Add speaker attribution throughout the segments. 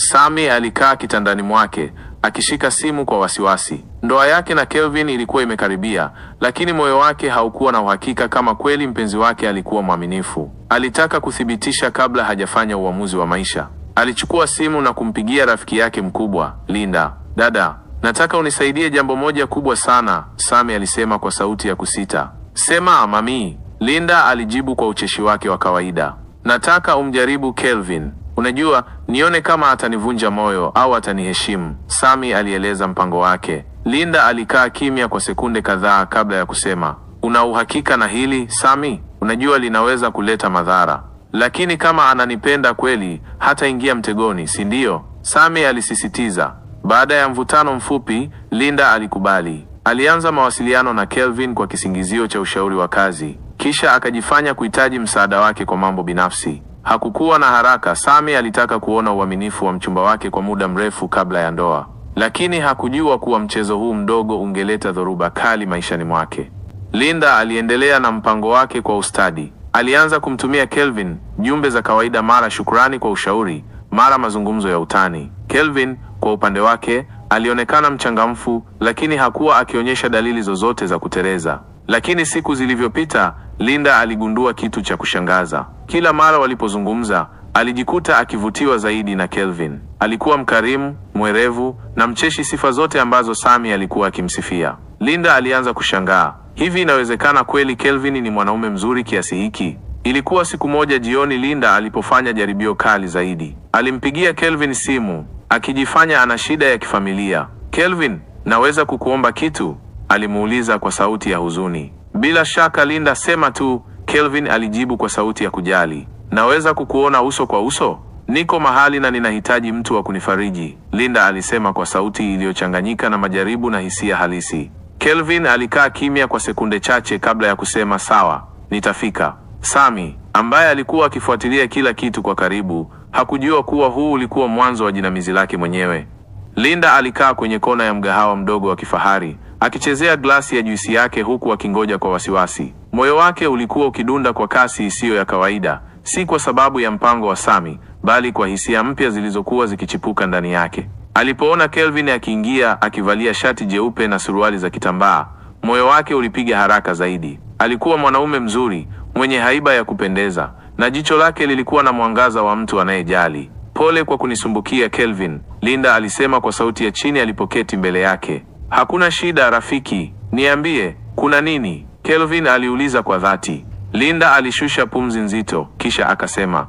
Speaker 1: Sami alikaa kitandani mwake, akishika simu kwa wasiwasi. Ndoa yake na Kelvin ilikuwa imekaribia, lakini moyo wake haukuwa na uhakika kama kweli mpenzi wake alikuwa mwaminifu. Alitaka kuthibitisha kabla hajafanya uamuzi wa maisha. Alichukua simu na kumpigia rafiki yake mkubwa, Linda. Dada, nataka unisaidie jambo moja kubwa sana, Sami alisema kwa sauti ya kusita. Sema mami, Linda alijibu kwa ucheshi wake wa kawaida. Nataka umjaribu Kelvin. Unajua, nione kama atanivunja moyo au ataniheshimu, Sami alieleza mpango wake. Linda alikaa kimya kwa sekunde kadhaa kabla ya kusema, una uhakika na hili, Sami? Unajua linaweza kuleta madhara. Lakini kama ananipenda kweli, hata ingia mtegoni, si ndio? Sami alisisitiza. Baada ya mvutano mfupi, Linda alikubali. Alianza mawasiliano na Kelvin kwa kisingizio cha ushauri wa kazi, kisha akajifanya kuhitaji msaada wake kwa mambo binafsi. Hakukuwa na haraka. Sami alitaka kuona uaminifu wa mchumba wake kwa muda mrefu kabla ya ndoa, lakini hakujua kuwa mchezo huu mdogo ungeleta dhoruba kali maishani mwake. Linda aliendelea na mpango wake kwa ustadi. Alianza kumtumia Kelvin jumbe za kawaida, mara shukrani kwa ushauri, mara mazungumzo ya utani. Kelvin kwa upande wake alionekana mchangamfu, lakini hakuwa akionyesha dalili zozote za kuteleza. Lakini siku zilivyopita, Linda aligundua kitu cha kushangaza. Kila mara walipozungumza, alijikuta akivutiwa zaidi na Kelvin. Alikuwa mkarimu, mwerevu na mcheshi, sifa zote ambazo Sami alikuwa akimsifia. Linda alianza kushangaa. Hivi inawezekana kweli Kelvin ni mwanaume mzuri kiasi hiki? Ilikuwa siku moja jioni Linda alipofanya jaribio kali zaidi. Alimpigia Kelvin simu, akijifanya ana shida ya kifamilia. Kelvin, naweza kukuomba kitu? Alimuuliza kwa sauti ya huzuni. Bila shaka Linda, sema tu, Kelvin alijibu kwa sauti ya kujali. Naweza kukuona uso kwa uso? Niko mahali na ninahitaji mtu wa kunifariji, Linda alisema kwa sauti iliyochanganyika na majaribu na hisia halisi. Kelvin alikaa kimya kwa sekunde chache kabla ya kusema sawa, nitafika. Sami, ambaye alikuwa akifuatilia kila kitu kwa karibu, hakujua kuwa huu ulikuwa mwanzo wa jinamizi lake mwenyewe. Linda alikaa kwenye kona ya mgahawa mdogo wa kifahari, akichezea glasi ya juisi yake huku akingoja kwa wasiwasi. Moyo wake ulikuwa ukidunda kwa kasi isiyo ya kawaida, si kwa sababu ya mpango wa Sami, bali kwa hisia mpya zilizokuwa zikichipuka ndani yake. Alipoona Kelvin akiingia akivalia shati jeupe na suruali za kitambaa, moyo wake ulipiga haraka zaidi. Alikuwa mwanaume mzuri, mwenye haiba ya kupendeza, na jicho lake lilikuwa na mwangaza wa mtu anayejali. Pole kwa kunisumbukia Kelvin, Linda alisema kwa sauti ya chini alipoketi mbele yake. Hakuna shida rafiki, niambie, kuna nini? Kelvin aliuliza kwa dhati. Linda alishusha pumzi nzito, kisha akasema,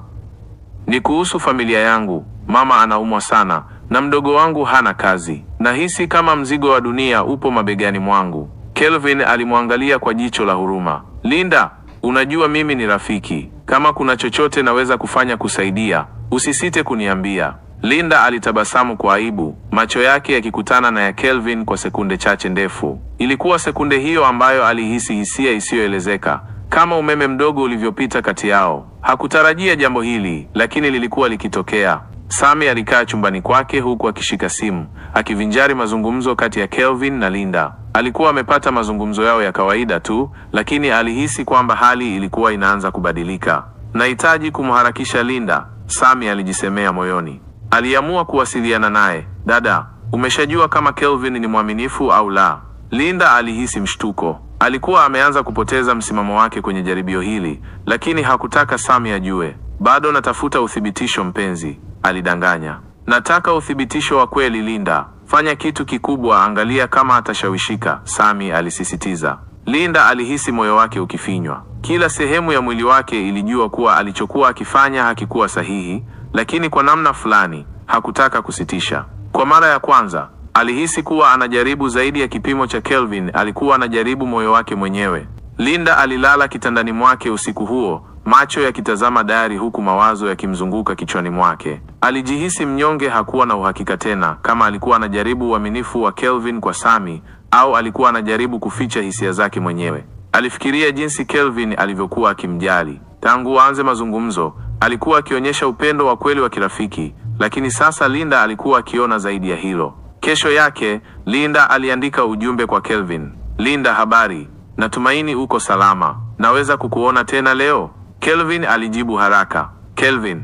Speaker 1: ni kuhusu familia yangu. Mama anaumwa sana, na mdogo wangu hana kazi. Nahisi kama mzigo wa dunia upo mabegani mwangu. Kelvin alimwangalia kwa jicho la huruma. Linda, unajua mimi ni rafiki. Kama kuna chochote naweza kufanya kusaidia, usisite kuniambia. Linda alitabasamu kwa aibu, macho yake yakikutana na ya Kelvin kwa sekunde chache ndefu. Ilikuwa sekunde hiyo ambayo alihisi hisia isiyoelezeka, kama umeme mdogo ulivyopita kati yao. Hakutarajia jambo hili, lakini lilikuwa likitokea. Sami alikaa chumbani kwake huku akishika simu, akivinjari mazungumzo kati ya Kelvin na Linda. Alikuwa amepata mazungumzo yao ya kawaida tu, lakini alihisi kwamba hali ilikuwa inaanza kubadilika. Nahitaji kumharakisha Linda, Sami alijisemea moyoni. Aliamua kuwasiliana naye. Dada, umeshajua kama Kelvin ni mwaminifu au la? Linda alihisi mshtuko. Alikuwa ameanza kupoteza msimamo wake kwenye jaribio hili, lakini hakutaka Sami ajue. Bado natafuta uthibitisho mpenzi, alidanganya. Nataka uthibitisho wa kweli Linda. Fanya kitu kikubwa, angalia kama atashawishika, Sami alisisitiza. Linda alihisi moyo wake ukifinywa. Kila sehemu ya mwili wake ilijua kuwa alichokuwa akifanya hakikuwa sahihi, lakini kwa namna fulani hakutaka kusitisha. Kwa mara ya kwanza alihisi kuwa anajaribu zaidi ya kipimo cha Kelvin, alikuwa anajaribu moyo wake mwenyewe. Linda alilala kitandani mwake usiku huo, macho yakitazama dari huku mawazo yakimzunguka kichwani mwake. Alijihisi mnyonge, hakuwa na uhakika tena kama alikuwa anajaribu uaminifu wa Kelvin kwa Sami au alikuwa anajaribu kuficha hisia zake mwenyewe. Alifikiria jinsi Kelvin alivyokuwa akimjali. Tangu aanze mazungumzo, alikuwa akionyesha upendo wa kweli wa kirafiki, lakini sasa Linda alikuwa akiona zaidi ya hilo. Kesho yake, Linda aliandika ujumbe kwa Kelvin. Linda, habari, natumaini uko salama. Naweza kukuona tena leo? Kelvin alijibu haraka. Kelvin,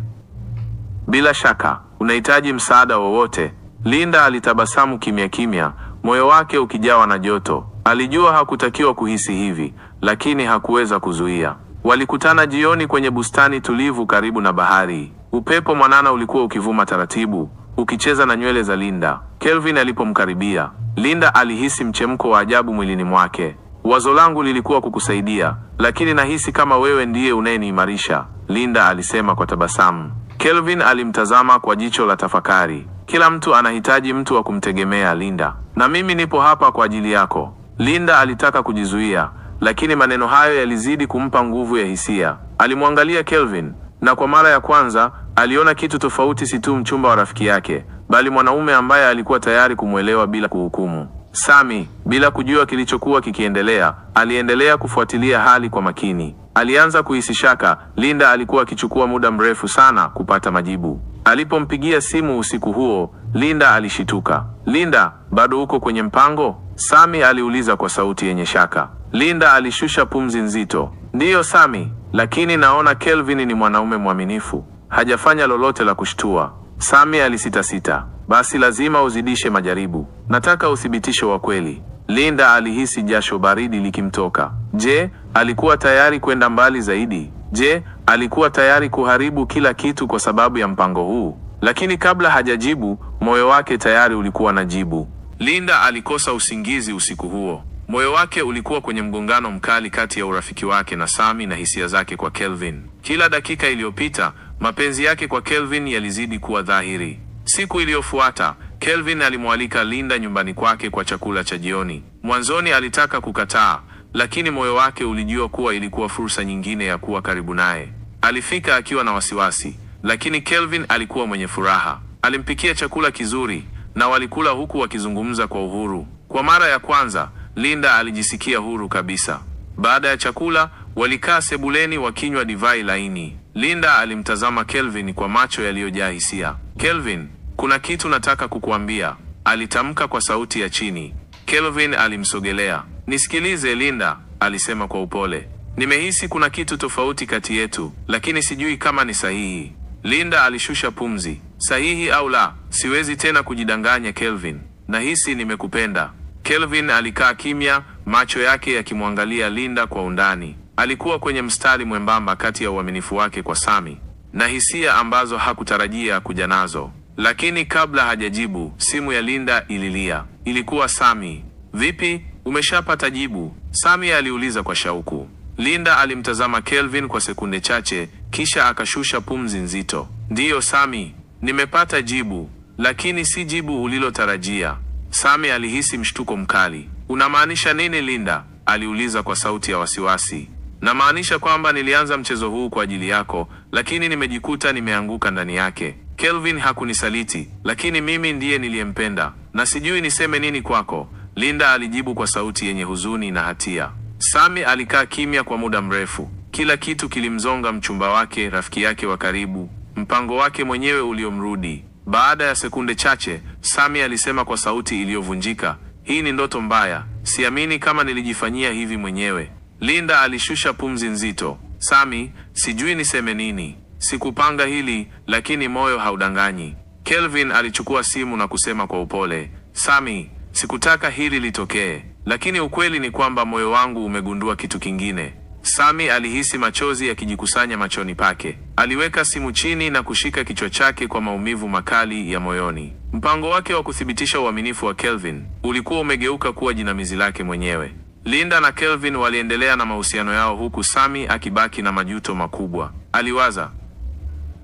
Speaker 1: bila shaka, Unahitaji msaada wowote? Linda alitabasamu kimya kimya, moyo wake ukijawa na joto. Alijua hakutakiwa kuhisi hivi, lakini hakuweza kuzuia. Walikutana jioni kwenye bustani tulivu karibu na bahari. Upepo mwanana ulikuwa ukivuma taratibu, ukicheza na nywele za Linda. Kelvin alipomkaribia, Linda alihisi mchemko wa ajabu mwilini mwake. Wazo langu lilikuwa kukusaidia, lakini nahisi kama wewe ndiye unayeniimarisha, Linda alisema kwa tabasamu. Kelvin alimtazama kwa jicho la tafakari. Kila mtu anahitaji mtu wa kumtegemea, Linda, na mimi nipo hapa kwa ajili yako. Linda alitaka kujizuia, lakini maneno hayo yalizidi kumpa nguvu ya hisia. Alimwangalia Kelvin, na kwa mara ya kwanza aliona kitu tofauti, si tu mchumba wa rafiki yake, bali mwanaume ambaye alikuwa tayari kumwelewa bila kuhukumu. Sami, bila kujua kilichokuwa kikiendelea, aliendelea kufuatilia hali kwa makini. Alianza kuhisi shaka. Linda alikuwa akichukua muda mrefu sana kupata majibu. Alipompigia simu usiku huo, Linda alishituka. Linda, bado uko kwenye mpango? Sami aliuliza kwa sauti yenye shaka. Linda alishusha pumzi nzito. Ndiyo Sami, lakini naona Kelvin ni mwanaume mwaminifu. Hajafanya lolote la kushtua. Sami alisitasita. Basi lazima uzidishe majaribu. Nataka uthibitisho wa kweli. Linda alihisi jasho baridi likimtoka. Je, alikuwa tayari kwenda mbali zaidi? Je, alikuwa tayari kuharibu kila kitu kwa sababu ya mpango huu? Lakini kabla hajajibu, moyo wake tayari ulikuwa na jibu. Linda alikosa usingizi usiku huo. Moyo wake ulikuwa kwenye mgongano mkali kati ya urafiki wake na Sami na hisia zake kwa Kelvin. Kila dakika iliyopita, mapenzi yake kwa Kelvin yalizidi kuwa dhahiri. Siku iliyofuata, Kelvin alimwalika Linda nyumbani kwake kwa chakula cha jioni. Mwanzoni alitaka kukataa, lakini moyo wake ulijua kuwa ilikuwa fursa nyingine ya kuwa karibu naye. Alifika akiwa na wasiwasi, lakini Kelvin alikuwa mwenye furaha. Alimpikia chakula kizuri na walikula huku wakizungumza kwa uhuru. Kwa mara ya kwanza, Linda alijisikia huru kabisa. Baada ya chakula, walikaa sebuleni wakinywa divai laini. Linda alimtazama Kelvin kwa macho yaliyojaa hisia. Kelvin, kuna kitu nataka kukuambia, alitamka kwa sauti ya chini. Kelvin alimsogelea. Nisikilize Linda, alisema kwa upole. Nimehisi kuna kitu tofauti kati yetu, lakini sijui kama ni sahihi. Linda alishusha pumzi. Sahihi au la, siwezi tena kujidanganya Kelvin. Nahisi nimekupenda. Kelvin alikaa kimya, macho yake yakimwangalia Linda kwa undani. Alikuwa kwenye mstari mwembamba kati ya uaminifu wake kwa Sami na hisia ambazo hakutarajia kuja nazo. Lakini kabla hajajibu, simu ya Linda ililia. Ilikuwa Sami. Vipi, umeshapata jibu? Sami aliuliza kwa shauku. Linda alimtazama Kelvin kwa sekunde chache, kisha akashusha pumzi nzito. Ndiyo Sami, nimepata jibu, lakini si jibu ulilotarajia. Sami alihisi mshtuko mkali. Unamaanisha nini Linda? Aliuliza kwa sauti ya wasiwasi. Namaanisha kwamba nilianza mchezo huu kwa ajili yako, lakini nimejikuta nimeanguka ndani yake. Kelvin hakunisaliti, lakini mimi ndiye niliyempenda, na sijui niseme nini kwako, Linda alijibu kwa sauti yenye huzuni na hatia. Sami alikaa kimya kwa muda mrefu. Kila kitu kilimzonga: mchumba wake, rafiki yake wa karibu, mpango wake mwenyewe uliomrudi. Baada ya sekunde chache, Sami alisema kwa sauti iliyovunjika, hii ni ndoto mbaya, siamini kama nilijifanyia hivi mwenyewe. Linda alishusha pumzi nzito. Sami, sijui niseme nini. Sikupanga hili, lakini moyo haudanganyi. Kelvin alichukua simu na kusema kwa upole, Sami, sikutaka hili litokee, lakini ukweli ni kwamba moyo wangu umegundua kitu kingine. Sami alihisi machozi yakijikusanya machoni pake. Aliweka simu chini na kushika kichwa chake kwa maumivu makali ya moyoni. Mpango wake wa kuthibitisha uaminifu wa Kelvin ulikuwa umegeuka kuwa jinamizi lake mwenyewe. Linda na Kelvin waliendelea na mahusiano yao huku Sami akibaki na majuto makubwa. Aliwaza,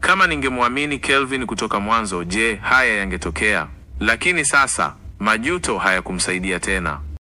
Speaker 1: kama ningemwamini Kelvin kutoka mwanzo, je, haya yangetokea? Lakini sasa majuto hayakumsaidia tena.